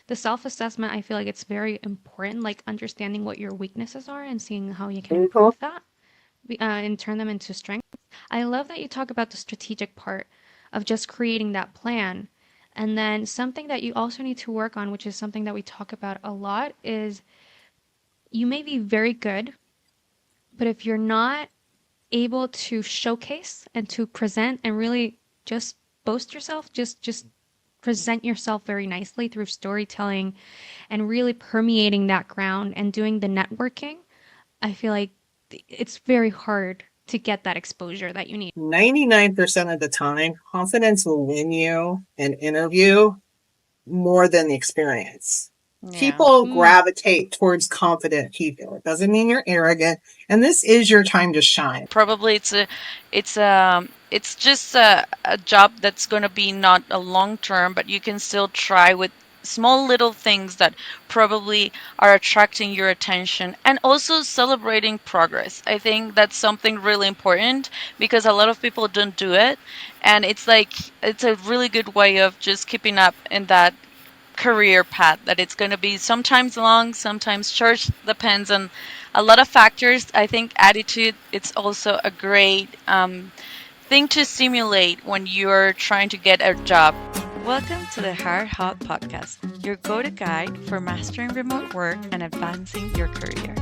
the self-assessment, I feel like it's very important, like understanding what your weaknesses are and seeing how you can Mhm. improve that and turn them into strengths. I love that you talk about the strategic part of just creating that plan. And then something that you also need to work on, which is something that we talk about a lot, is you may be very good, but if you're not able to showcase and to present and really just boast yourself, just present yourself very nicely through storytelling and really permeating that ground and doing the networking, I feel like it's very hard to get that exposure that you need. 99% of the time, confidence will win you an interview more than the experience. Yeah. People Mm, gravitate towards confident people. It doesn't mean you're arrogant. And this is your time to shine. Probably it's just a job that's going to be not a long term, but you can still try with small little things that probably are attracting your attention and also celebrating progress. I think that's something really important because a lot of people don't do it, and it's like it's a really good way of just keeping up in that career path that it's going to be sometimes long, sometimes short, depends on a lot of factors. I think attitude it's also a great thing to stimulate when you're trying to get a job. Welcome to the HeartHot podcast, your go-to guide for mastering remote work and advancing your career.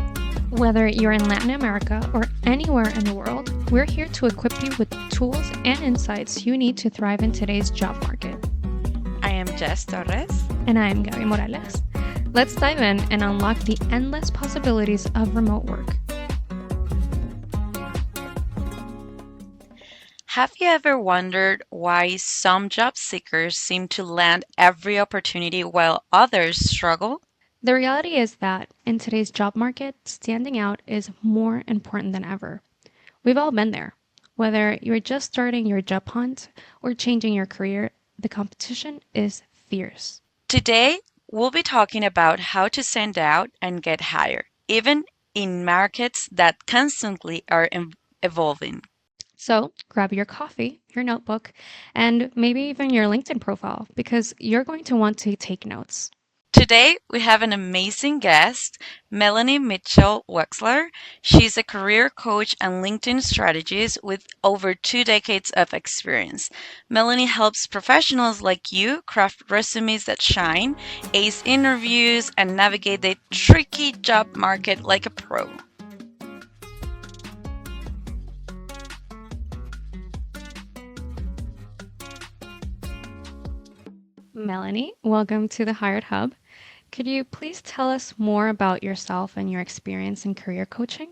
Whether you're in Latin America or anywhere in the world, we're here to equip you with tools and insights you need to thrive in today's job market. I am Jess Torres. And I'm Gaby Morales. Let's dive in and unlock the endless possibilities of remote work. Have you ever wondered why some job seekers seem to land every opportunity while others struggle? The reality is that in today's job market, standing out is more important than ever. We've all been there. Whether you're just starting your job hunt or changing your career, the competition is fierce. Today, we'll be talking about how to stand out and get hired, even in markets that constantly are evolving. So grab your coffee, your notebook, and maybe even your LinkedIn profile because you're going to want to take notes. Today, we have an amazing guest, Melanie Mitchell Wexler. She's a career coach and LinkedIn strategist with over 2 decades of experience. Melanie helps professionals like you craft resumes that shine, ace interviews, and navigate the tricky job market like a pro. Melanie, welcome to the Hired Hub. Could you please tell us more about yourself and your experience in career coaching?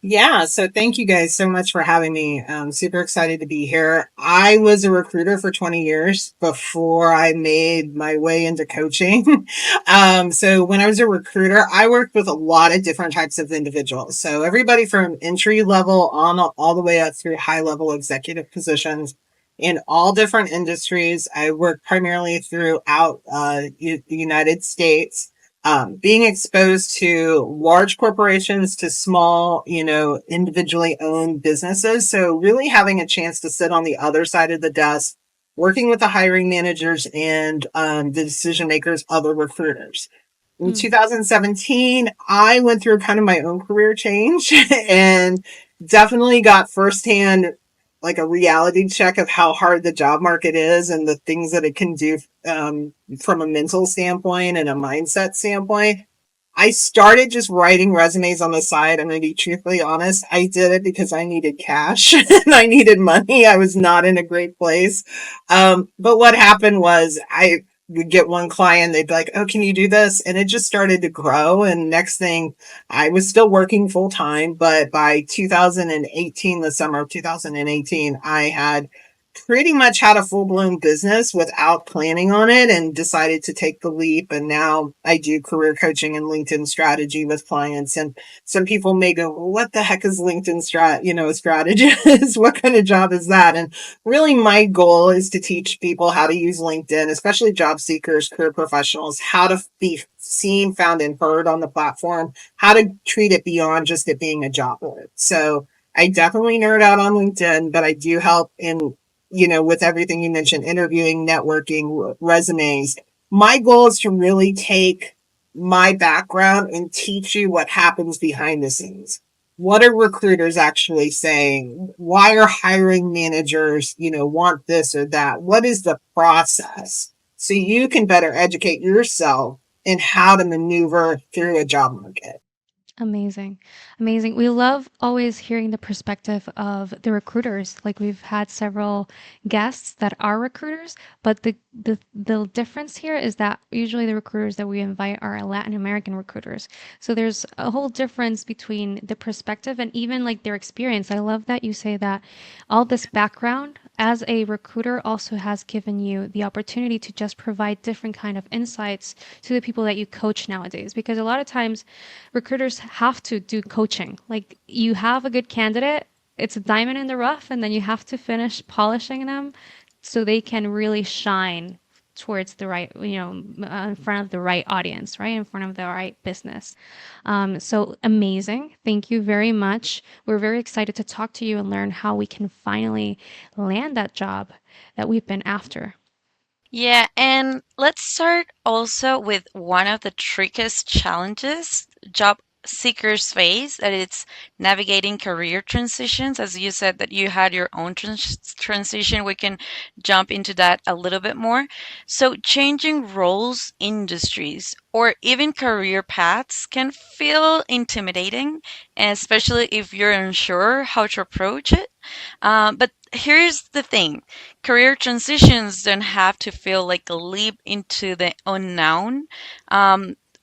Yeah, so thank you guys so much for having me. I'm super excited to be here. I was a recruiter for 20 years before I made my way into coaching. So when I was a recruiter, I worked with a lot of different types of individuals. So everybody from entry level on all the way up through high level executive positions in all different industries. I worked primarily throughout the United States, being exposed to large corporations to small, individually owned businesses. So really having a chance to sit on the other side of the desk, working with the hiring managers and the decision makers, other recruiters. In Mm. 2017, I went through kind of my own career change and definitely got firsthand like a reality check of how hard the job market is and the things that it can do from a mental standpoint and a mindset standpoint. I started just writing resumes on the side. I'm going to be truthfully honest. I did it because I needed cash and I needed money. I was not in a great place. But what happened was I would get one client. They'd be like, "Oh, can you do this?" And it just started to grow. And next thing, I was still working full time. But by 2018, the summer of 2018, I had pretty much had a full blown business without planning on it and decided to take the leap. And now I do career coaching and LinkedIn strategy with clients. And some people may go, well, what the heck is LinkedIn strategist? What kind of job is that? And really my goal is to teach people how to use LinkedIn, especially job seekers, career professionals, how to be seen, found, and heard on the platform, how to treat it beyond just it being a job board. So I definitely nerd out on LinkedIn, but I do help in with everything you mentioned, interviewing, networking, resumes, My goal is to really take my background and teach you what happens behind the scenes. What are recruiters actually saying? Why are hiring managers, want this or that? What is the process? So you can better educate yourself in how to maneuver through a job market. Amazing. Amazing. We love always hearing the perspective of the recruiters. Like we've had several guests that are recruiters, but the difference here is that usually the recruiters that we invite are Latin American recruiters. So there's a whole difference between the perspective and even like their experience. I love that you say that all this background as a recruiter also has given you the opportunity to just provide different kind of insights to the people that you coach nowadays, because a lot of times recruiters have to do coaching. Like you have a good candidate, it's a diamond in the rough, and then you have to finish polishing them so they can really shine towards the right, in front of the right audience, right? In front of the right business. So amazing. Thank you very much. We're very excited to talk to you and learn how we can finally land that job that we've been after. Yeah, and let's start also with one of the trickiest challenges job seekers face, that it's navigating career transitions. As you said that you had your own transition, we can jump into that a little bit more. So changing roles, industries, or even career paths can feel intimidating, especially if you're unsure how to approach it. But here's the thing, career transitions don't have to feel like a leap into the unknown.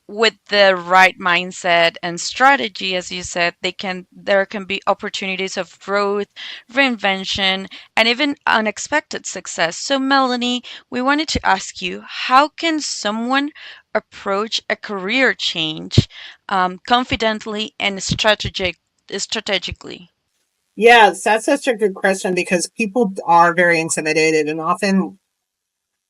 With the right mindset and strategy, as you said, there can be opportunities of growth, reinvention, and even unexpected success. So, Melanie, we wanted to ask you, how can someone approach a career change confidently and strategically? Yes, that's such a good question because people are very intimidated and often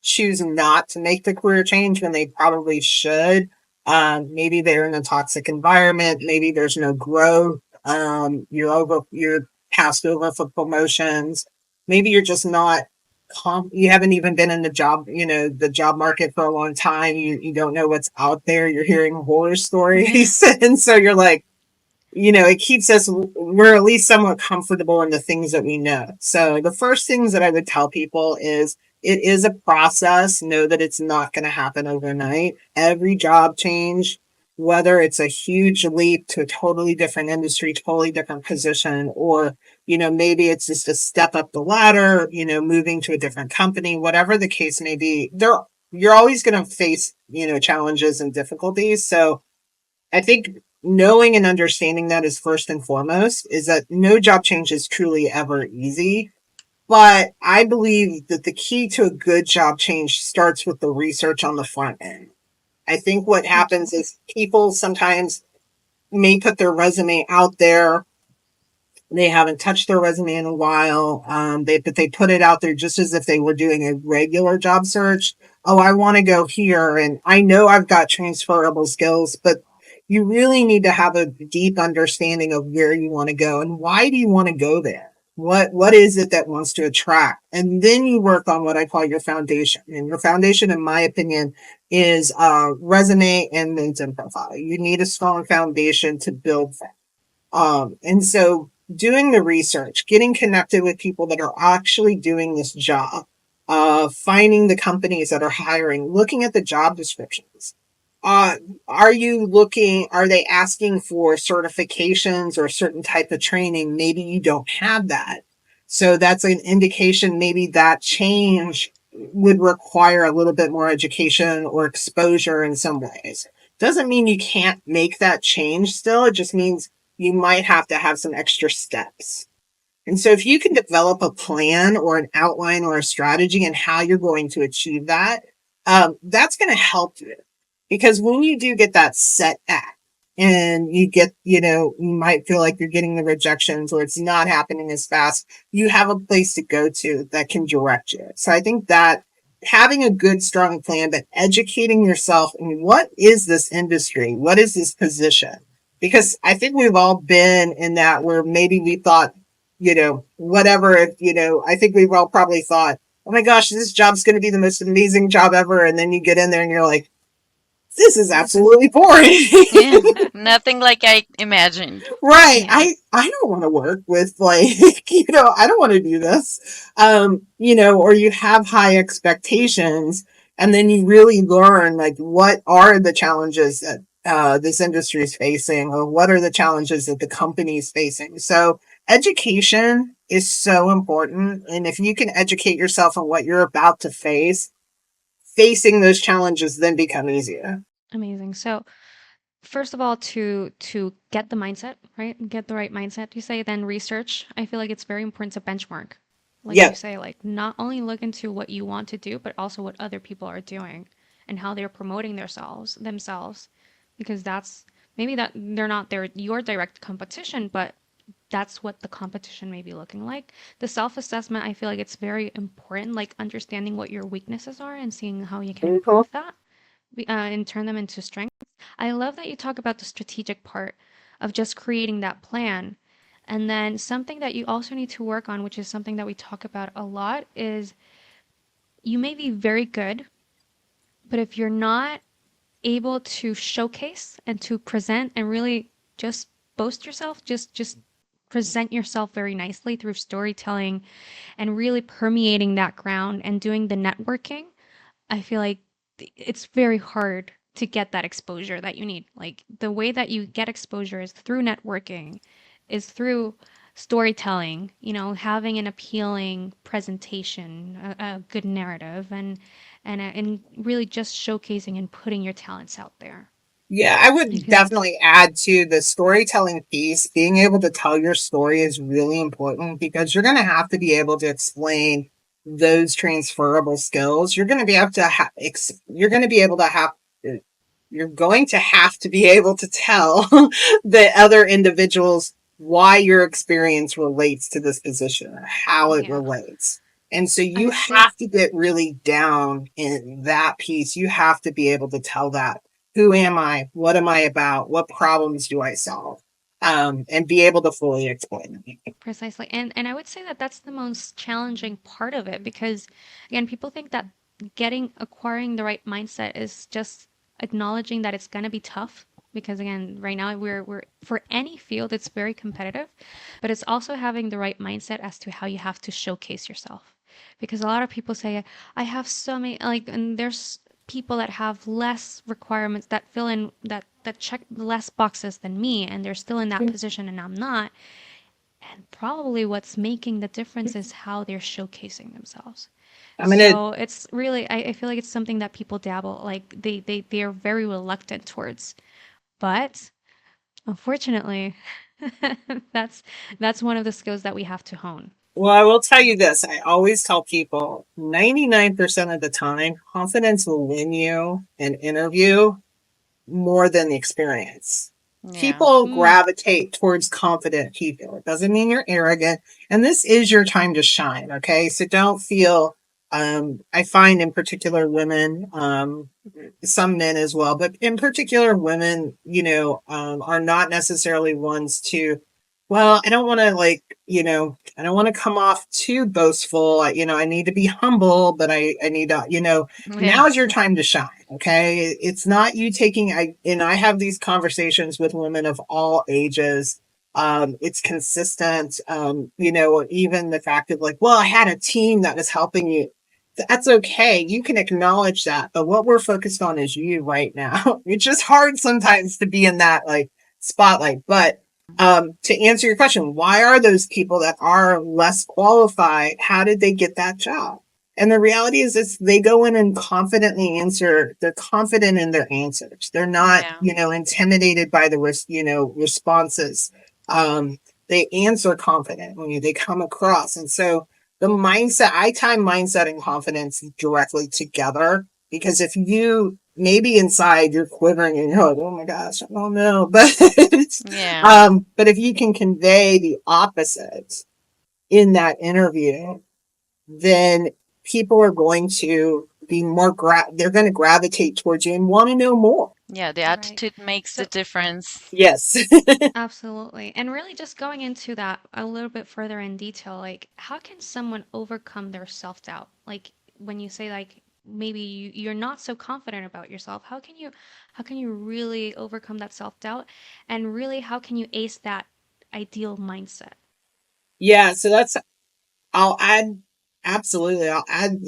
choose not to make the career change when they probably should. Maybe they're in a toxic environment. Maybe there's no growth. You're passed over for promotions. Maybe you're just not. You haven't even been in the job market for a long time. You don't know what's out there. You're hearing horror Yeah. stories, and so you're like, it keeps us, we're at least somewhat comfortable in the things that we know. So the first things that I would tell people is it is a process. Know that it's not going to happen overnight. Every job change, whether it's a huge leap to a totally different industry, totally different position, or, maybe it's just a step up the ladder, moving to a different company, whatever the case may be, you're always going to face, challenges and difficulties. So I think knowing and understanding that is first and foremost, is that no job change is truly ever easy. But I believe that the key to a good job change starts with the research on the front end. I think what happens is people sometimes may put their resume out there. They haven't touched their resume in a while. But they put it out there just as if they were doing a regular job search. Oh, I want to go here, and I know I've got transferable skills, but you really need to have a deep understanding of where you want to go and why do you want to go there. What is it that wants to attract? And then you work on what I call your foundation. And your foundation, in my opinion, is resume and LinkedIn profile. You need a strong foundation to build from. And so doing the research, getting connected with people that are actually doing this job, finding the companies that are hiring, looking at the job descriptions. Uh, are they asking for certifications or a certain type of training? Maybe you don't have that. So that's an indication maybe that change would require a little bit more education or exposure in some ways. Doesn't mean you can't make that change still. It just means you might have to have some extra steps. And so if you can develop a plan or an outline or a strategy and how you're going to achieve that, that's going to help you. Because when you do get that setback and you get, you might feel like you're getting the rejections or it's not happening as fast, you have a place to go to that can direct you. So I think that having a good, strong plan, but educating yourself in what is this industry? What is this position? Because I think we've all been in that where maybe we thought, whatever, I think we've all probably thought, oh my gosh, this job's going to be the most amazing job ever. And then you get in there and you're like, this is absolutely boring. Yeah, nothing like I imagined. Right. Yeah. I don't want to work with like, I don't want to do this. Or you have high expectations and then you really learn like what are the challenges that this industry is facing or what are the challenges that the company is facing. So education is so important. And if you can educate yourself on what you're about to face, facing those challenges then become easier. Amazing. So, first of all, to get the mindset, right? Get the right mindset, you say, then research. I feel like it's very important to benchmark. Like you Yep. say, like not only look into what you want to do, but also what other people are doing and how they're promoting themselves, because that's maybe that they're not your direct competition, but that's what the competition may be looking like. The self-assessment, I feel like it's very important, like understanding what your weaknesses are and seeing how you can Mhm. improve that and turn them into strengths. I love that you talk about the strategic part of just creating that plan. And then something that you also need to work on, which is something that we talk about a lot, is you may be very good, but if you're not able to showcase and to present and really just boast yourself, just present yourself very nicely through storytelling and really permeating that ground and doing the networking, I feel like it's very hard to get that exposure that you need. Like the way that you get exposure is through networking, is through storytelling, having an appealing presentation, a good narrative, and really just showcasing and putting your talents out there. Yeah, I would Because definitely add to the storytelling piece. Being able to tell your story is really important because you're going to have to be able to explain those transferable skills. You're going to be able to you're going to be able to have you're going to have to be able to tell the other individuals why your experience relates to this position or how it yeah, relates. And so I you would say have to get really down in that piece. You have to be able to tell that. Who am I? What am I about? What problems do I solve? And be able to fully explain them. precisely. And I would say that that's the most challenging part of it because again, people think that acquiring the right mindset is just acknowledging that it's going to be tough because again, right now we're for any field it's very competitive, but it's also having the right mindset as to how you have to showcase yourself. Because a lot of people say I have so many like and there's people that have less requirements that fill in that check less boxes than me and they're still in that position and I'm not, and probably what's making the difference is how they're showcasing themselves. I'm gonna So it's really, I feel like it's something that people dabble, like they are very reluctant towards. But unfortunately, that's that's one of the skills that we have to hone. well, I will tell you this. I always tell people 99% of the time, confidence will win you an interview more than the experience. Yeah. People Mm, gravitate towards confident people. It doesn't mean you're arrogant. And this is your time to shine. Okay. So don't feel, I find in particular women, some men as well, but in particular women, are not necessarily ones to, well, I don't want to like, I don't want to come off too boastful. I need to be humble, but I need to, Yeah. now's your time to shine. Okay. It's not you taking, and I have these conversations with women of all ages. It's consistent. Even the fact of like, well, I had a team that was helping you. That's okay. You can acknowledge that. But what we're focused on is you right now. It's just hard sometimes to be in that like spotlight. But to answer your question, why are those people that are less qualified? How did they get that job? And the reality is they go in and confidently answer. They're confident in their answers. They're not, Yeah. intimidated by the responses. They answer confidently. They come across. And so the mindset, I tie mindset and confidence directly together because if you maybe inside you're quivering and you're like, oh my gosh, I don't know. Yeah. But if you can convey the opposite in that interview, then people are going to be they're going to gravitate towards you and want to know more. Yeah, the Right. attitude makes the So difference. Yes. absolutely. And really just going into that a little bit further in detail, like how can someone overcome their self-doubt? Like when you say like maybe you're not so confident about yourself, how can you really overcome that self-doubt? And really how can you ace that ideal mindset? Yeah, so that's I'll add absolutely. I'll add,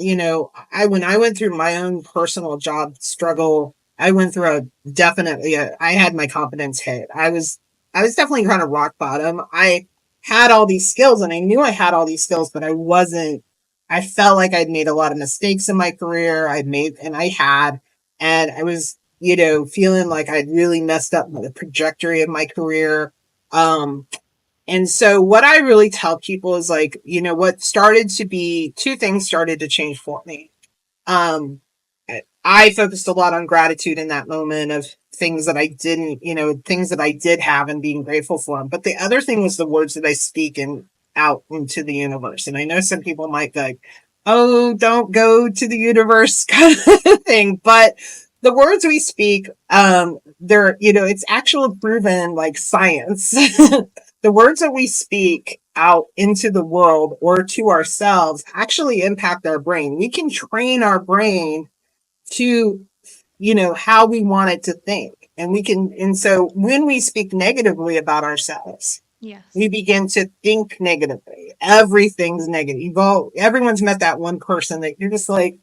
I when I went through my own personal job struggle, I went through I had my confidence hit. I was definitely kind of rock bottom. I had all these skills and I knew I had all these skills, but I felt like I'd made a lot of mistakes in my career. I had, and I was, feeling like I'd really messed up the trajectory of my career. And so what I really tell people is like, what started to be two things started to change for me. Um, I focused a lot on gratitude in that moment of things that I didn't, things that I did have and being grateful for them. But the other thing was the words that I speak and out into the universe. And I know some people might be like, oh, don't go to the universe kind of thing. But the words we speak, they're, it's actual proven like science. The words that we speak out into the world or to ourselves actually impact our brain. We can train our brain to, how we want it to think. And so when we speak negatively about ourselves, we Yes. begin to think negatively. Everything's negative. Everyone's met that one person that you're just like,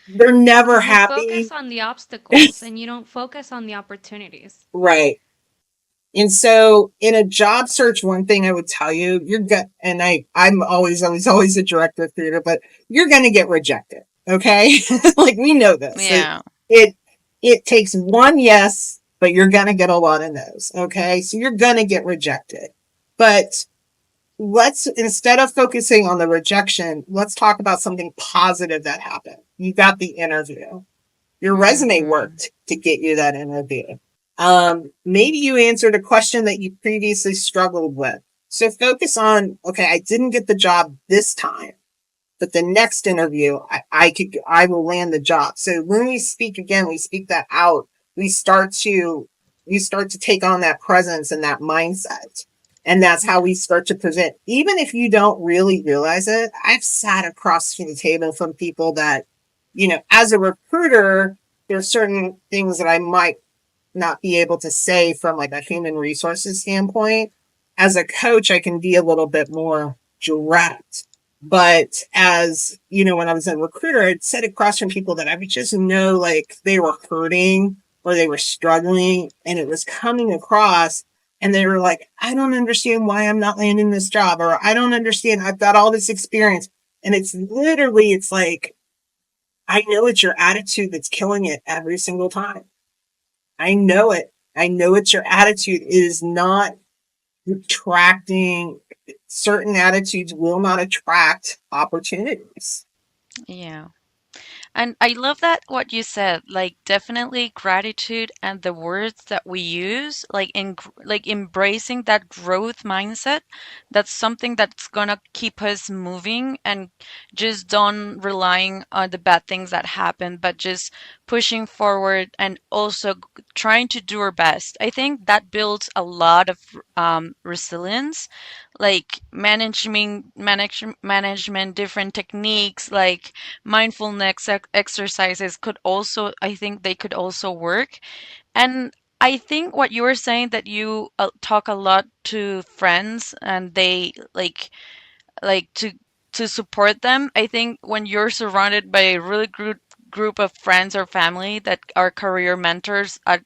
they're never You focus happy. on the obstacles and you don't focus on the opportunities. Right. And so in a job search, one thing I would tell you, and I'm always, always, always a direct recruiter, but you're going to get rejected. Okay. Like we know this. Yeah. It, it takes one yes, but you're going to get a lot of no's. Okay. So you're going to get rejected, but instead of focusing on the rejection, let's talk about something positive that happened. You got the interview. Your resume Hmm. worked to get you that interview. Maybe you answered a question that you previously struggled with. So focus on, okay, I didn't get the job this time, but the next interview, I will land the job. So when we speak again, we speak that out. We start to, we start to take on that presence and that mindset. And that's how we Yes. start to present. Even if you don't really realize it, I've sat across the table from people that, as a recruiter, there's certain things that I might not be able to say from like a human resources standpoint. As a coach, I can be a little bit more direct. But as when I was a recruiter, I'd sit across from people that I would just know like they were hurting or they were struggling and it was coming across and they were like, I don't understand why I'm not landing this job, or I don't understand. I've got all this experience. And it's like, I know it's your attitude that's killing it every single time. I know it. I know it's your attitude. It is not attracting, certain attitudes will not attract opportunities. Yeah. And I love that what you said, like definitely gratitude and the words that we use, like embracing that growth mindset. That's something that's gonna keep us moving and just don't relying on the bad things that happen, but just pushing forward and also trying to do our best. I think that builds a lot of resilience, like management, different techniques, like mindfulness exercises could also, I think they could also work. And I think what you were saying, that you talk a lot to friends and they like to support them. I think when you're surrounded by a really good group of friends or family that are career mentors are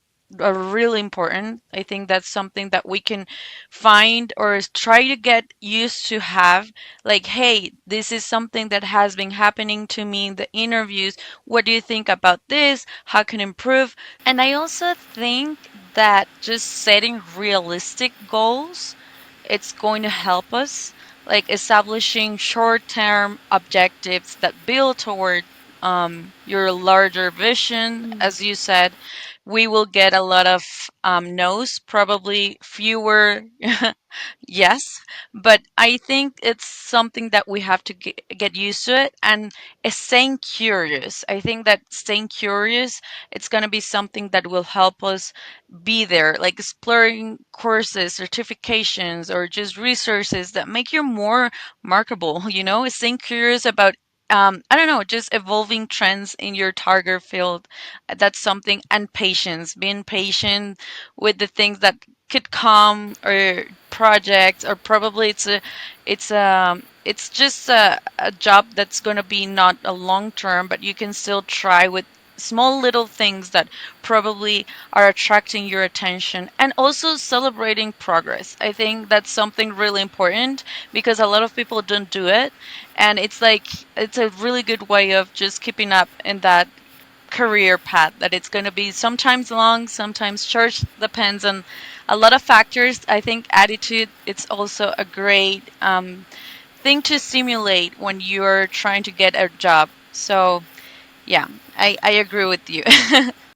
really important. I think that's something that we can find or try to get used to have. Like, hey, this is something that has been happening to me in the interviews. What do you think about this? How can I improve? And I also think that just setting realistic goals, it's going to help us, like establishing short-term objectives that build toward your larger vision. Mm. As you said, we will get a lot of no's, probably fewer yes, but I think it's something that we have to get used to it, and staying curious. I think that staying curious, it's going to be something that will help us be there, like exploring courses, certifications, or just resources that make you more marketable, staying curious about I don't know, just evolving trends in your target field. That's something, and patience, being patient with the things that could come, or projects, or probably it's just a job that's going to be not a long term, but you can still try with small little things that probably are attracting your attention, and also celebrating progress. I think that's something really important, because a lot of people don't do it, and it's like it's a really good way of just keeping up in that career path, that it's going to be sometimes long, sometimes short, depends on a lot of factors. I think attitude, it's also a great thing to simulate when you're trying to get a job. So yeah, I agree with you.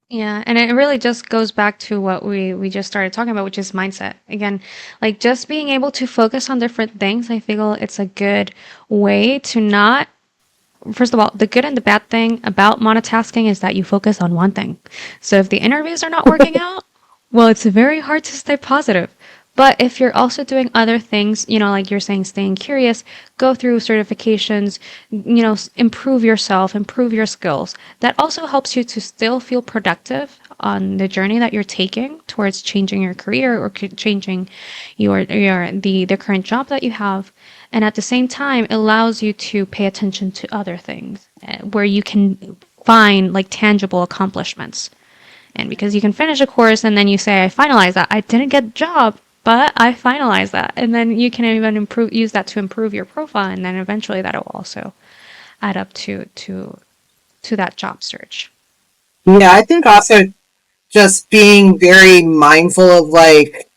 Yeah, and it really just goes back to what we just started talking about, which is mindset. Again, like just being able to focus on different things, I feel it's a good way to not. First of all, the good and the bad thing about monotasking is that you focus on one thing. So if the interviews are not working out, well, it's very hard to stay positive. But if you're also doing other things, like you're saying, staying curious, go through certifications, improve yourself, improve your skills, that also helps you to still feel productive on the journey that you're taking towards changing your career or changing the current job that you have. And at the same time, it allows you to pay attention to other things where you can find like tangible accomplishments. And because you can finish a course and then you say, I finalized that. I didn't get a job, but I finalized that. And then you can even use that to improve your profile. And then eventually that will also add up to that job search. Yeah, I think also just being very mindful of like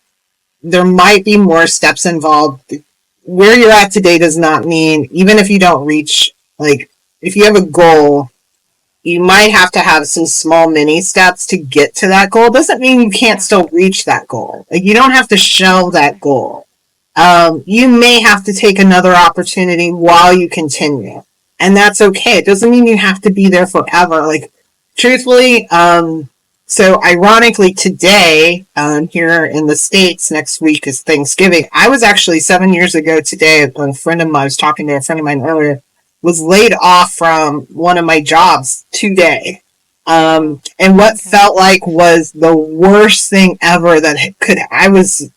there might be more steps involved. Where you're at today does not mean even if you don't reach like if you have a goal, you might have to have some small mini steps to get to that goal. Doesn't mean you can't Yeah, still reach that goal. Like you don't have to shelve that absolutely. goal. You may have to take another opportunity while you continue, and that's okay. It doesn't mean you have to be there forever. Like, truthfully, so ironically, today here in the States, next week is Thanksgiving. I was actually 7 years ago today. A friend of mine, I was talking to a friend of mine earlier, was laid off from one of my jobs today. And what Okay. felt like was the worst thing ever that could, I was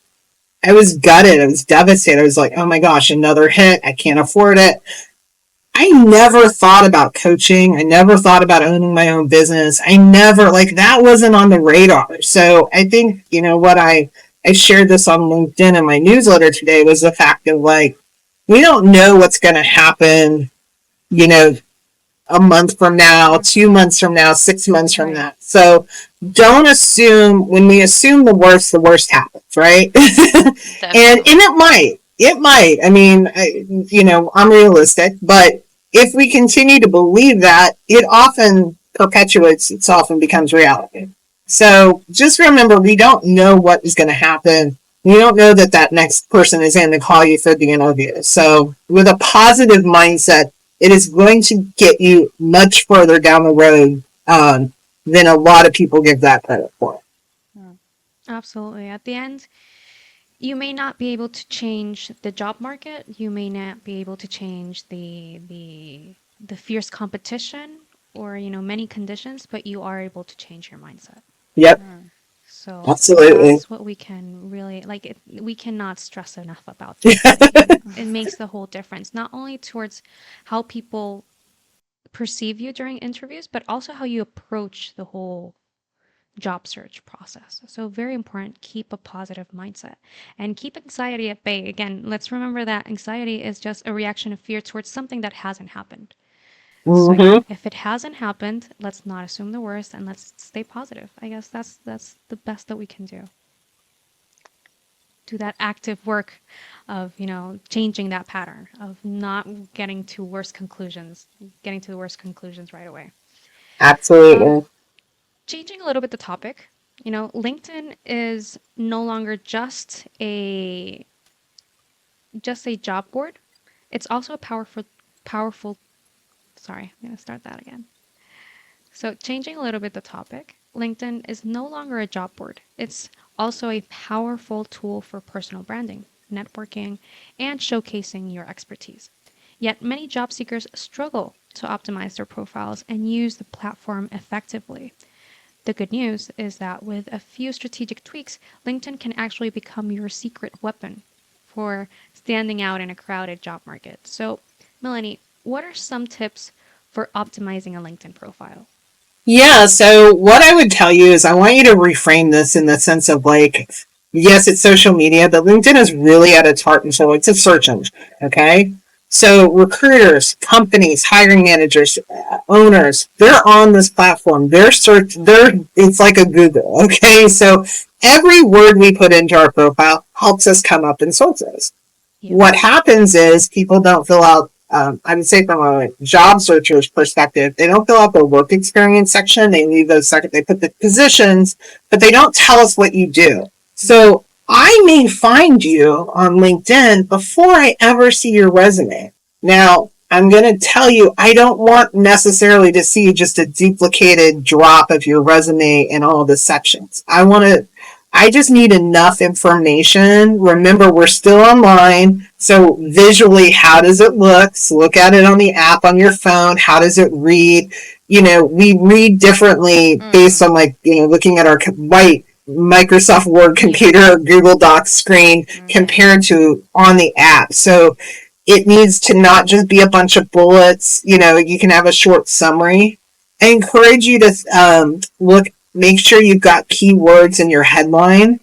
gutted. I was devastated. I was like, oh my gosh, another hit. I can't afford it. I never thought about coaching. I never thought about owning my own business. I never, like, that wasn't on the radar. So I think, what I shared this on LinkedIn in my newsletter today was the fact of like, we don't know what's going to happen, you know, a month from now, 2 months from now, 6 months from Right. now. So don't assume, when we assume the worst happens, right? and Definitely. it might. I mean, I'm realistic, but if we continue to believe that, it often perpetuates itself and becomes reality. So just remember, we don't know what is going to happen. We don't know that that next person is going to call you for the interview. So with a positive mindset, it is going to get you much further down the road than a lot of people give that credit for. Mm. Absolutely. At the end, you may not be able to change the job market. You may not be able to change the fierce competition or many conditions, but you are able to change your mindset. Yep, Mm. So absolutely. that's what we can really like. We cannot stress enough about that. It makes the whole difference, not only towards how people perceive you during interviews, but also how you approach the whole job search process. So, very important, keep a positive mindset and keep anxiety at bay. Again, let's remember that anxiety is just a reaction of fear towards something that hasn't happened. So, again, Mm-hmm. if it hasn't happened, let's not assume the worst and let's stay positive. I guess that's the best that we can do do that active work of, changing that pattern of not getting to the worst conclusions right away. Um, Absolutely. Changing a little bit the topic, LinkedIn is no longer just a job board. It's also a powerful. Sorry, I'm gonna start that again. So, changing a little bit the topic, LinkedIn is no longer a job board. It's also a powerful tool for personal branding, networking, and showcasing your expertise. Yet, many job seekers struggle to optimize their profiles and use the platform effectively. The good news is that with a few strategic tweaks, LinkedIn can actually become your secret weapon for standing out in a crowded job market. So, Melanie, what are some tips for optimizing a LinkedIn profile? Yeah, so what I would tell you is I want you to reframe this in the sense of like, yes, it's social media, but LinkedIn is really at its heart and soul. It's a search engine, okay? So recruiters, companies, hiring managers, owners, they're on this platform. It's like a Google, okay? So every word we put into our profile helps us come up in sources. Yep. What happens is people don't fill out, I would say from a job searcher's perspective, they don't fill out the work experience section. They leave those second, they put the positions, but they don't tell us what you do. So I may find you on LinkedIn before I ever see your resume. Now, I'm going to tell you, I don't want necessarily to see just a duplicated drop of your resume in all the sections. I just need enough information. Remember, we're still online. So visually, how does it look? So look at it on the app on your phone. How does it read? We read differently based on looking at our white Microsoft Word computer or Google Docs screen compared to on the app. So it needs to not just be a bunch of bullets. You can have a short summary. I encourage you to make sure you've got keywords in your headline.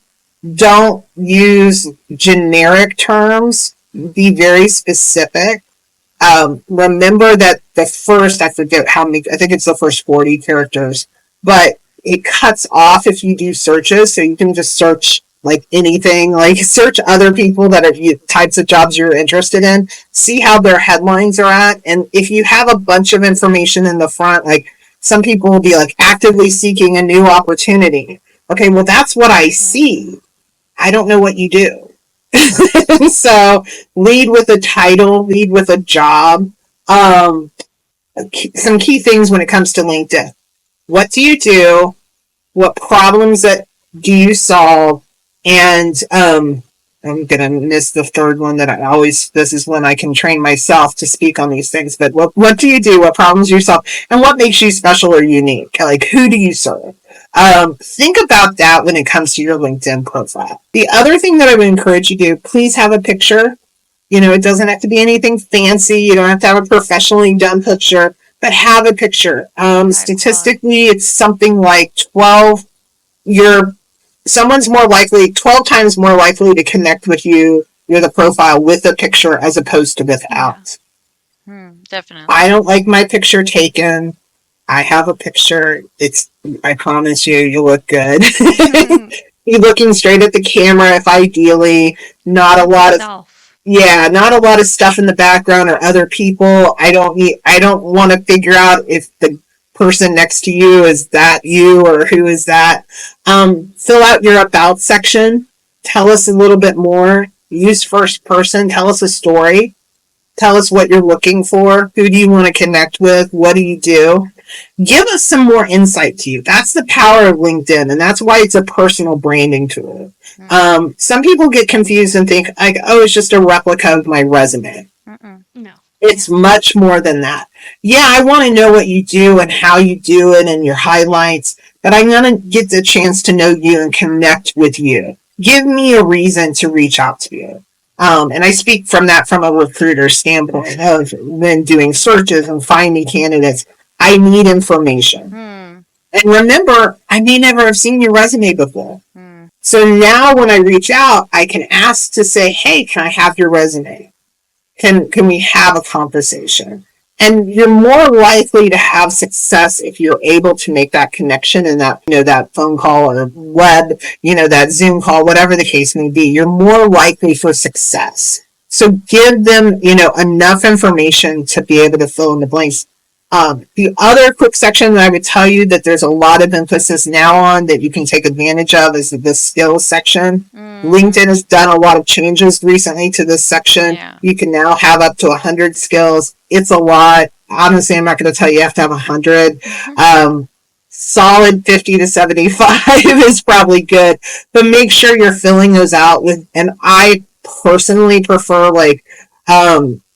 Don't use generic terms. Be very specific. Remember that I forget how many, I think it's the first 40 characters, but it cuts off if you do searches. So you can just search like anything, like search other people that are types of jobs you're interested in, see how their headlines are at. And if you have a bunch of information in the front, like some people will be like actively seeking a new opportunity. Okay, well, that's what I see. I don't know what you do. So lead with a title, lead with a job. Some key things when it comes to LinkedIn. What do you do? What problems that do you solve? And I'm going to miss the third one that this is when I can train myself to speak on these things. But what do you do? What problems do you solve? And what makes you special or unique? Like, who do you serve? Think about that when it comes to your LinkedIn profile. The other thing that I would encourage you to do, please have a picture. It doesn't have to be anything fancy. You don't have to have a professionally done picture, but have a picture. Statistically, it's something like 12. Someone's 12 times more likely to connect with you, the profile with a picture as opposed to without. Yeah. Definitely. I don't like my picture taken. I have a picture. I promise you look good. You're looking straight at the camera, if ideally, not a lot of stuff in the background or other people. I don't want to figure out if the person next to you is that you or who is that. Fill out your about section. Tell us a little bit more. Use first person. Tell us a story. Tell us what you're looking for. Who do you want to connect with? What do you do? Give us some more insight to you. That's the power of LinkedIn, and that's why it's a personal branding tool. Some people get confused and think, it's just a replica of my resume. No. It's much more than that. Yeah, I want to know what you do and how you do it and your highlights, but I'm going to get the chance to know you and connect with you. Give me a reason to reach out to you. And I speak from a recruiter standpoint of when doing searches and finding candidates. I need information. And remember, I may never have seen your resume before. So now when I reach out, I can ask to say, hey, can I have your resume? Can we have a conversation? And you're more likely to have success if you're able to make that connection in that, that phone call or web, that Zoom call, whatever the case may be. You're more likely for success. So give them, enough information to be able to fill in the blanks. The other quick section that I would tell you that there's a lot of emphasis now on that you can take advantage of is the skills section. LinkedIn has done a lot of changes recently to this section. Yeah. You can now have up to 100 skills. It's a lot. Honestly, I'm not going to tell you have to have 100. Solid 50 to 75 is probably good, but make sure you're filling those out with, and I personally prefer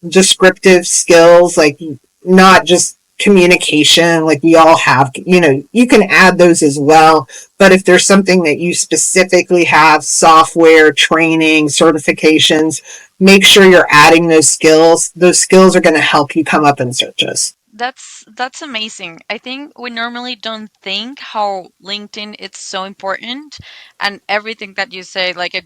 descriptive skills, like not just communication, like we all have, you can add those as well. But if there's something that you specifically have, software, training, certifications, make sure you're adding those skills. Those skills are going to help you come up in searches. That's amazing. I think we normally don't think how LinkedIn it's so important, and everything that you say, like a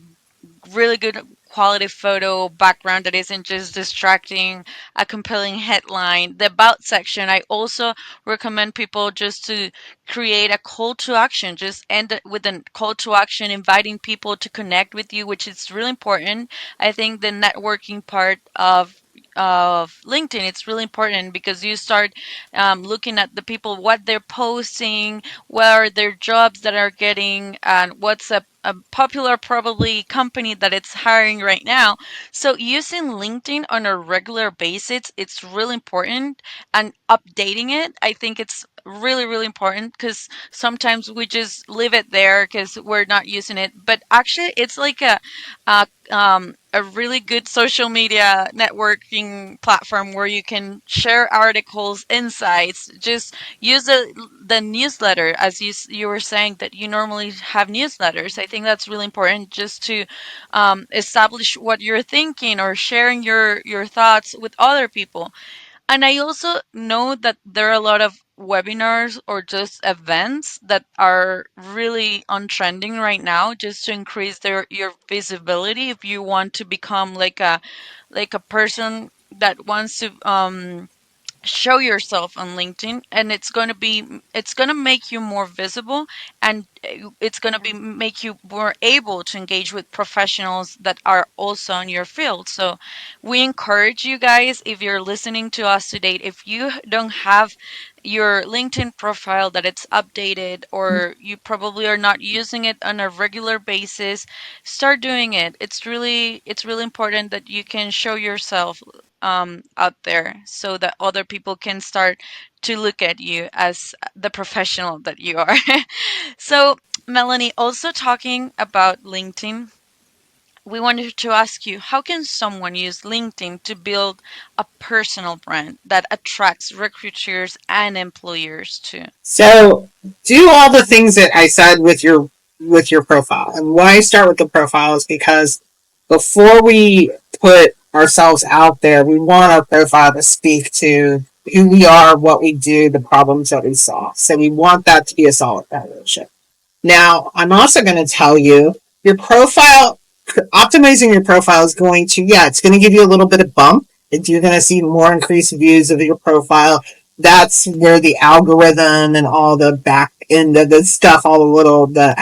really good quality photo background that isn't just distracting, a compelling headline. The about section, I also recommend people just to create a call to action, just end it with a call to action, inviting people to connect with you, which is really important. I think the networking part of LinkedIn, it's really important because you start looking at the people, what they're posting, what are their jobs that are getting, and what's a popular probably company that it's hiring right now. So using LinkedIn on a regular basis, it's really important, and updating it, I think it's really really important because sometimes we just leave it there because we're not using it, but actually it's like a really good social media networking platform where you can share articles, insights. Just use the newsletter, as you were saying that you normally have newsletters. I think that's really important, just to establish what you're thinking or sharing your thoughts with other people. And I also know that there are a lot of webinars or just events that are really on trending right now, just to increase your visibility if you want to become like a person that wants to show yourself on LinkedIn, and it's going to make you more visible, and it's going to be make you more able to engage with professionals that are also in your field. So we encourage you guys, if you're listening to us today, if you don't have your LinkedIn profile that it's updated, or you probably are not using it on a regular basis, start doing it. It's really important that you can show yourself out there so that other people can start to look at you as the professional that you are. So, Melanie, also talking about LinkedIn, we wanted to ask you, how can someone use LinkedIn to build a personal brand that attracts recruiters and employers too? So do all the things that I said with your profile. And why I start with the profile is because before we put ourselves out there, we want our profile to speak to who we are, what we do, the problems that we solve. So we want that to be a solid foundation. Now, I'm also going to tell you your profile, optimizing your profile is going to, yeah, it's going to give you a little bit of bump. You're going to see more increased views of your profile. That's where the algorithm and all the back end of the stuff, all the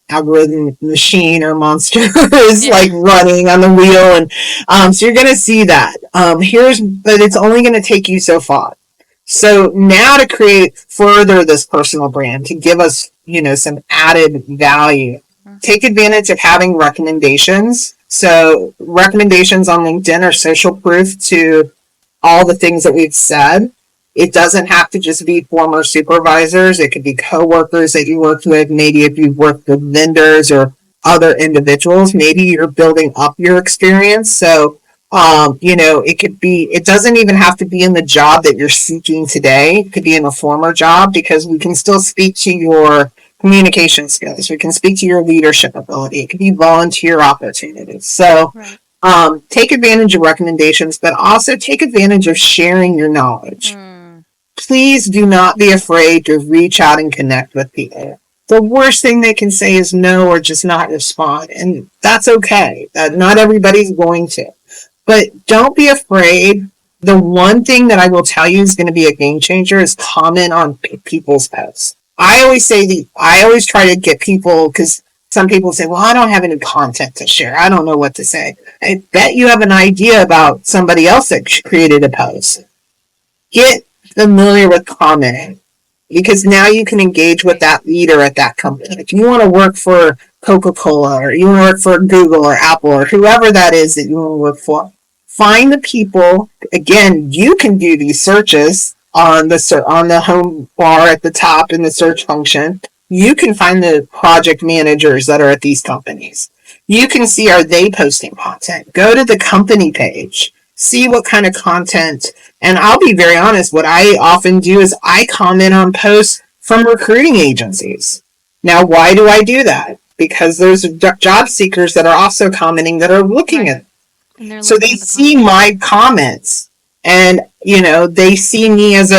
algorithm machine or monster is Yeah. like running on the wheel. And so you're going to see that. But it's only going to take you so far. So now to create further this personal brand, to give us, some added value, take advantage of having recommendations. So recommendations on LinkedIn are social proof to all the things that we've said. It doesn't have to just be former supervisors. It could be coworkers that you worked with. Maybe if you've worked with vendors or other individuals, maybe you're building up your experience. So, it doesn't even have to be in the job that you're seeking today. It could be in a former job, because we can still speak to your communication skills. We can speak to your leadership ability. It could be volunteer opportunities. So, Right. take advantage of recommendations, but also take advantage of sharing your knowledge. Mm, Please do not be afraid to reach out and connect with people. The worst thing they can say is no or just not respond, and that's okay. Not everybody's going to. But don't be afraid. the one thing that I will tell you is going to be a game changer is comment on people's posts. I always try to get people, because some people say, well, I don't have any content to share. I don't know what to say. I bet you have an idea about somebody else that created a post. Get familiar with commenting, because now you can engage with that leader at that company. If you want to work for Coca-Cola, or you want to work for Google or Apple or whoever that is that you want to work for, find the people. Again, you can do these searches on the home bar at the top in the search function. You can find the project managers that are at these companies. You can see, are they posting content? Go to the company page, see what kind of content. And I'll be very honest, what I often do is I comment on posts from recruiting agencies. Now, why do I do that? Because there's job seekers that are also commenting that are looking Right. at, And they're so looking they at the see comments. my comments, and they see me as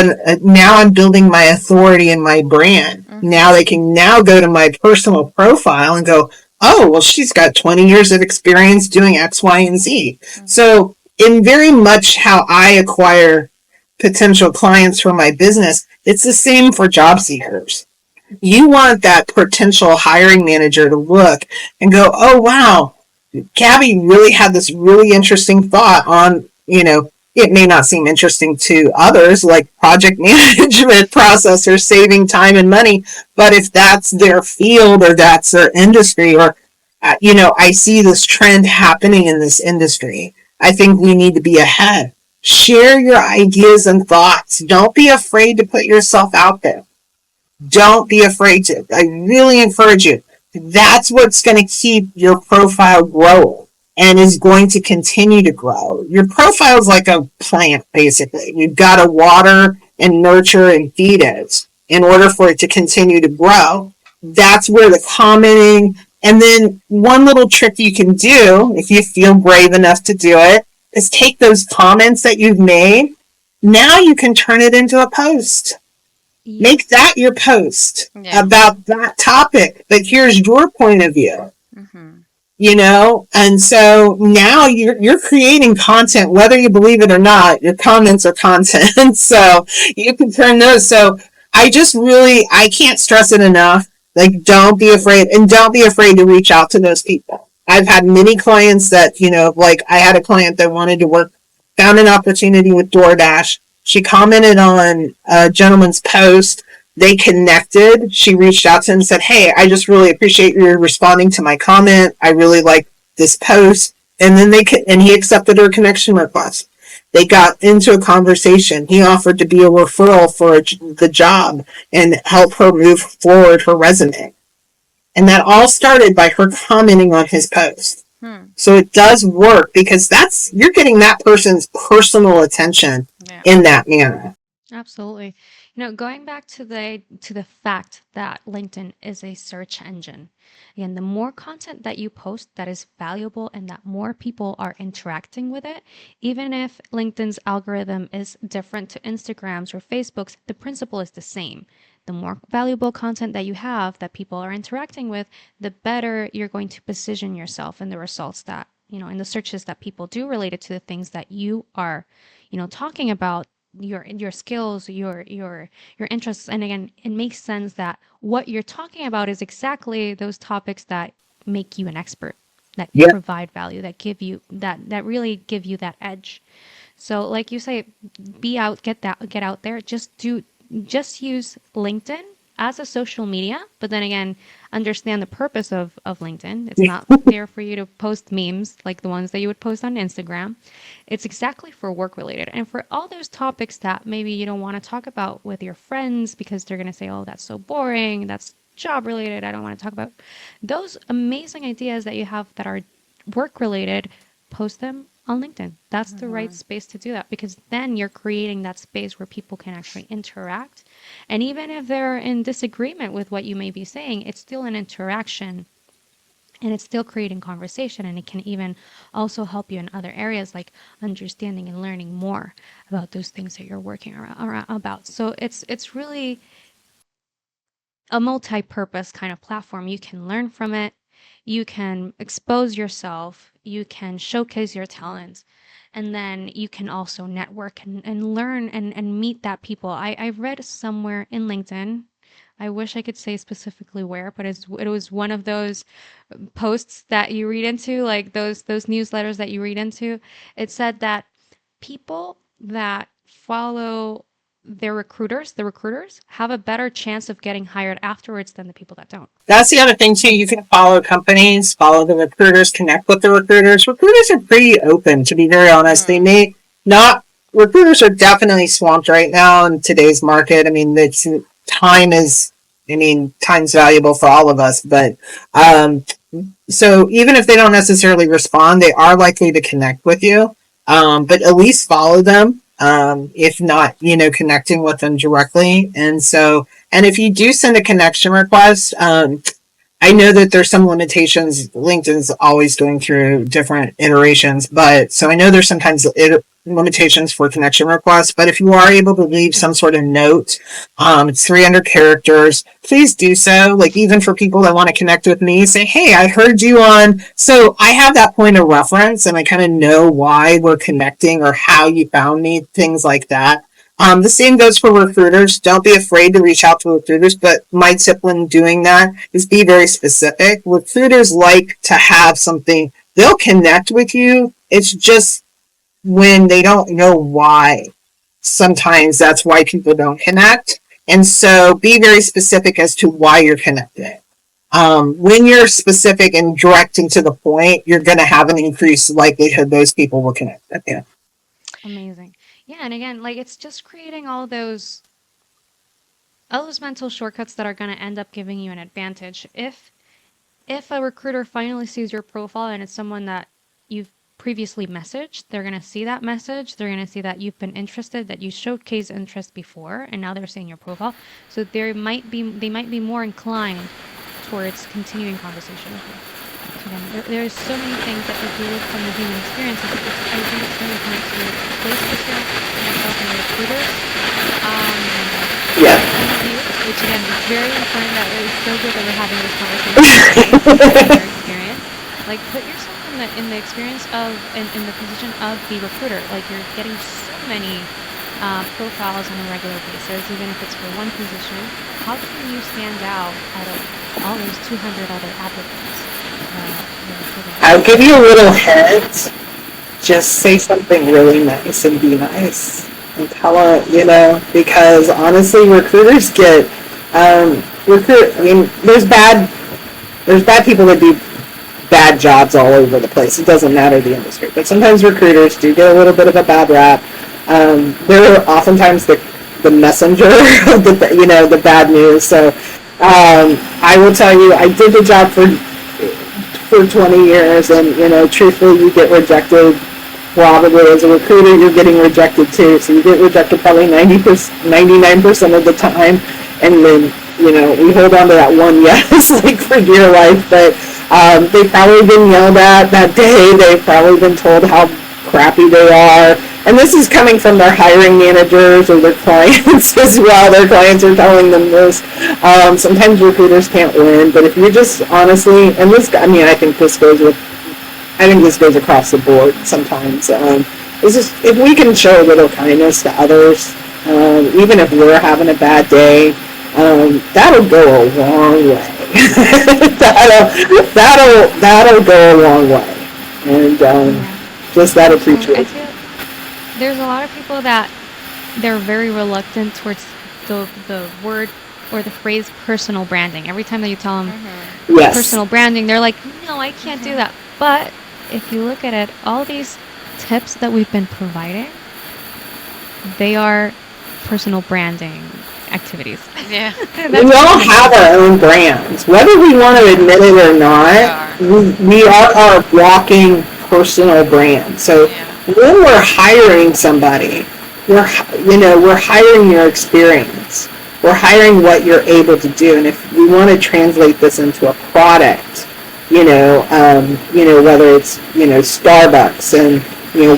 now I'm building my authority and my brand. Now Mm-hmm. they can now go to my personal profile and go, oh, well, she's got 20 years of experience doing X, Y, and Z. Mm-hmm. So in very much how I acquire potential clients for my business, it's the same for job seekers. You want that potential hiring manager to look and go, oh, wow, Gabby really had this really interesting thought on, it may not seem interesting to others, like project management process or saving time and money, but if that's their field or that's their industry, or, I see this trend happening in this industry. I think we need to be ahead. Share your ideas and thoughts. Don't be afraid to put yourself out there. Don't be afraid to. I really encourage you. That's what's going to keep your profile growing and is going to continue to grow. Your profile is like a plant, basically. You've got to water and nurture and feed it in order for it to continue to grow. That's where the commenting, and then one little trick you can do, if you feel brave enough to do it, is take those comments that you've made. Now you can turn it into a post. Make Yes. that your post Yeah. about that topic. But here's your point of view, Mm-hmm. and so now you're creating content, whether you believe it or not. Your comments are content. So you can turn those. So I can't stress it enough. Like, don't be afraid, and don't be afraid to reach out to those people. I've had many clients that, like, I had a client that wanted to work, found an opportunity with DoorDash. She commented on a gentleman's post. They connected. She reached out to him and said, hey, I just really appreciate you responding to my comment. I really like this post. And then he accepted her connection request. They got into a conversation. He offered to be a referral for the job and help her move forward her resume. And that all started by her commenting on his post. Hmm. So it does work, because you're getting that person's personal attention Yeah. in that manner. Absolutely. Going back to the fact that LinkedIn is a search engine. Again, the more content that you post that is valuable and that more people are interacting with it, even if LinkedIn's algorithm is different to Instagram's or Facebook's, the principle is the same. The more valuable content that you have that people are interacting with, the better you're going to position yourself in the results that, in the searches that people do related to the things that you are, talking about, your skills, your interests. And again, it makes sense that what you're talking about is exactly those topics that make you an expert, that Yeah. provide value, that give you that really give you that edge. So like you say, get out there, just use LinkedIn as a social media, but then again, understand the purpose of LinkedIn. It's not there for you to post memes like the ones that you would post on Instagram. It's exactly for work related and for all those topics that maybe you don't want to talk about with your friends because they're going to say, oh, that's so boring. That's job related. I don't want to talk about those amazing ideas that you have that are work related. Post them on LinkedIn. That's the right Mm-hmm. space to do that because then you're creating that space where people can actually interact. And even if they're in disagreement with what you may be saying, it's still an interaction and it's still creating conversation, and it can even also help you in other areas like understanding and learning more about those things that you're working about. So it's really a multi-purpose kind of platform. You can learn from it, you can expose yourself, you can showcase your talents, and then you can also network and learn and meet that people. I read somewhere in LinkedIn, I wish I could say specifically where, but it was one of those posts that you read into, like those newsletters that you read into. It said that people that follow the recruiters have a better chance of getting hired afterwards than the people that don't. That's the other thing too. You can follow companies, follow the recruiters, connect with the recruiters. Recruiters are pretty open, to be very honest. They may not. Recruiters are definitely swamped right now in today's market. I mean, time is. I mean, time's valuable for all of us, but so even if they don't necessarily respond, they are likely to connect with you. But at least follow them. If not, connecting with them directly. And if you do send a connection request, I know that there's some limitations. LinkedIn's always going through different iterations, but so I know there's sometimes limitations for connection requests, but if you are able to leave some sort of note, it's 300 characters, please do so. Like, even for people that want to connect with me, say, hey, I heard you on, so I have that point of reference and I kind of know why we're connecting or how you found me, things like that. The same goes for recruiters. Don't be afraid to reach out to recruiters, but my tip when doing that is be very specific. Recruiters like to have something, they'll connect with you. It's just when they don't know why. Sometimes that's why people don't connect. And so be very specific as to why you're connecting. When you're specific and direct and to the point, you're going to have an increased likelihood those people will connect with you. Amazing. Yeah, and again, like, it's just creating all those mental shortcuts that are going to end up giving you an advantage. If a recruiter finally sees your profile and it's someone that you've previously messaged, they're going to see that message, they're going to see that you've been interested, that you showcased interest before, and now they're seeing your profile. So they might be more inclined towards continuing conversation with you. So again, there's so many things that if you look from the human experience, I think it's going to connect to both yourself and your recruiters. Yeah. Which again is very important. That it's so good that we're having this conversation. Your experience, like, put yourself in the experience of in the position of the recruiter. Like, you're getting so many profiles on a regular basis, even if it's for one position. How can you stand out of all those 200 other applicants? I'll give you a little hint. Just say something really nice and be nice. And tell them, because honestly, recruiters get, I mean, there's bad people that do bad jobs all over the place. It doesn't matter the industry. But sometimes recruiters do get a little bit of a bad rap. They're oftentimes the messenger of the bad news. So I will tell you, I did the job for 20 years, and truthfully, you get rejected. Probably as a recruiter, you're getting rejected too. So you get rejected probably 99% of the time, and then we hold on to that one yes, like, for dear life. But they've probably been yelled at that day. They've probably been told how crappy they are. And this is coming from their hiring managers or their clients as well. Their clients are telling them this. Sometimes recruiters can't win, but if you're just honestly, and this, I think this goes across the board sometimes. It's just, if we can show a little kindness to others, even if we're having a bad day, that'll go a long way. that'll go a long way. And just that appreciation. There's a lot of people that they're very reluctant towards the word or the phrase personal branding. Every time that you tell them yes. personal branding, they're like, no, I can't do that. But if you look at it, all these tips that we've been providing, they are personal branding activities. Yeah. We all have our own brands. Whether we want to admit it or not, we are our walking personal brand. So when we're hiring somebody, we're hiring your experience. We're hiring what you're able to do. And if we want to translate this into a product, whether it's, Starbucks, and,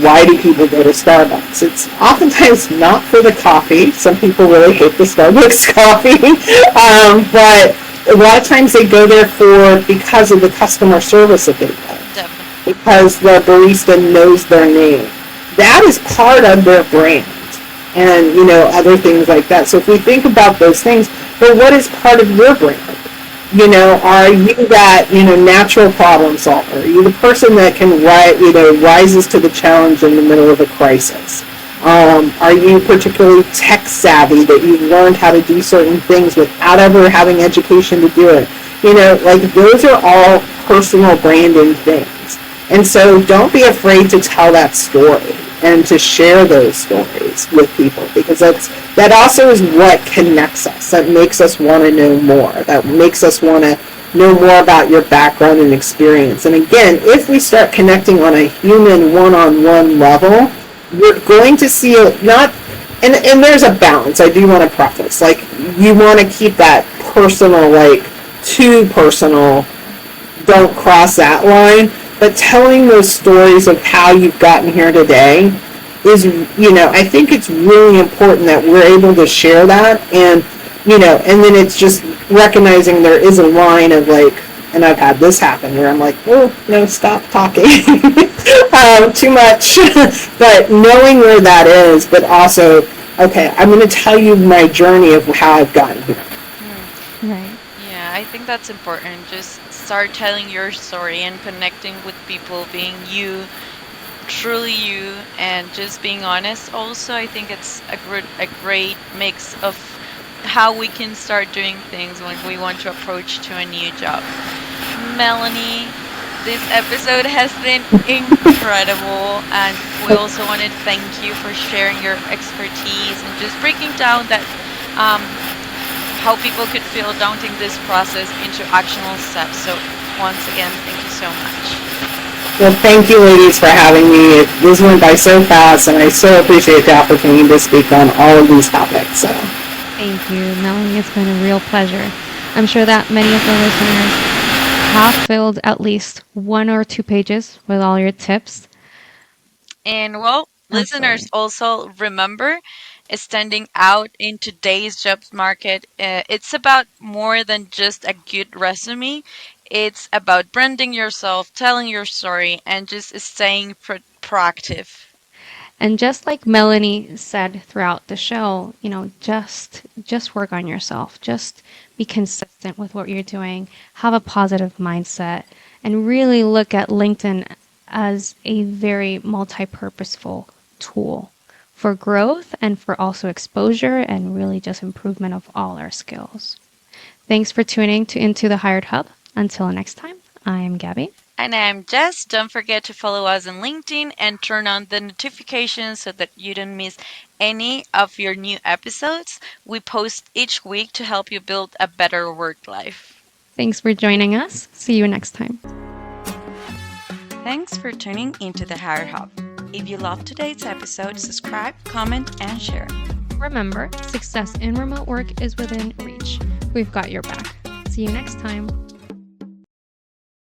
why do people go to Starbucks? It's oftentimes not for the coffee. Some people really hate the Starbucks coffee. But a lot of times they go there because of the customer service that they get, Definitely. because the barista knows their name. That is part of their brand, and other things like that. So if we think about those things, but what is part of your brand? Are you that natural problem solver? Are you the person that can rises to the challenge in the middle of a crisis? Are you particularly tech savvy that you've learned how to do certain things without ever having education to do it? Like those are all personal branding things. And so don't be afraid to tell that story and to share those stories with people, because that also is what connects us. That makes us want to know more. That makes us want to know more about your background and experience. And again, if we start connecting on a human one-on-one level, you're going to see and there's a balance. I do want to preface, like, you want to keep that personal, like too personal, don't cross that line. But telling those stories of how you've gotten here today is, I think it's really important that we're able to share that. And, and then it's just recognizing there is a line of like, and I've had this happen where I'm like, oh, no, stop talking. Too much. But knowing where that is, but also, okay, I'm going to tell you my journey of how I've gotten here. Right. Yeah, I think that's important. Just start telling your story and connecting with people, being you, truly you, and just being honest. Also, I think it's a great mix of how we can start doing things when we want to approach to a new job. Melanie, this episode has been incredible, and we also want to thank you for sharing your expertise and just breaking down that how people could feel daunting this process into actionable steps. So once again, thank you so much. Well, thank you, ladies, for having me. This went by so fast, and I so appreciate the opportunity to speak on all of these topics. So, Thank you, Melanie. It's been a real pleasure. I'm sure that many of the listeners have filled at least 1 or 2 pages with all your tips. And well, listeners, Absolutely. also remember, standing out in today's jobs market, it's about more than just a good resume. It's about branding yourself, telling your story, and just staying proactive. And just like Melanie said throughout the show, just work on yourself. Just be consistent with what you're doing. Have a positive mindset and really look at LinkedIn as a very multi-purposeful tool for growth and for also exposure and really just improvement of all our skills. Thanks for tuning into the Hired Hub. Until next time, I am Gabby. And I'm Jess. Don't forget to follow us on LinkedIn and turn on the notifications so that you don't miss any of your new episodes. We post each week to help you build a better work life. Thanks for joining us. See you next time. Thanks for tuning into the HeartHot. If you loved today's episode, subscribe, comment, and share. Remember, success in remote work is within reach. We've got your back. See you next time.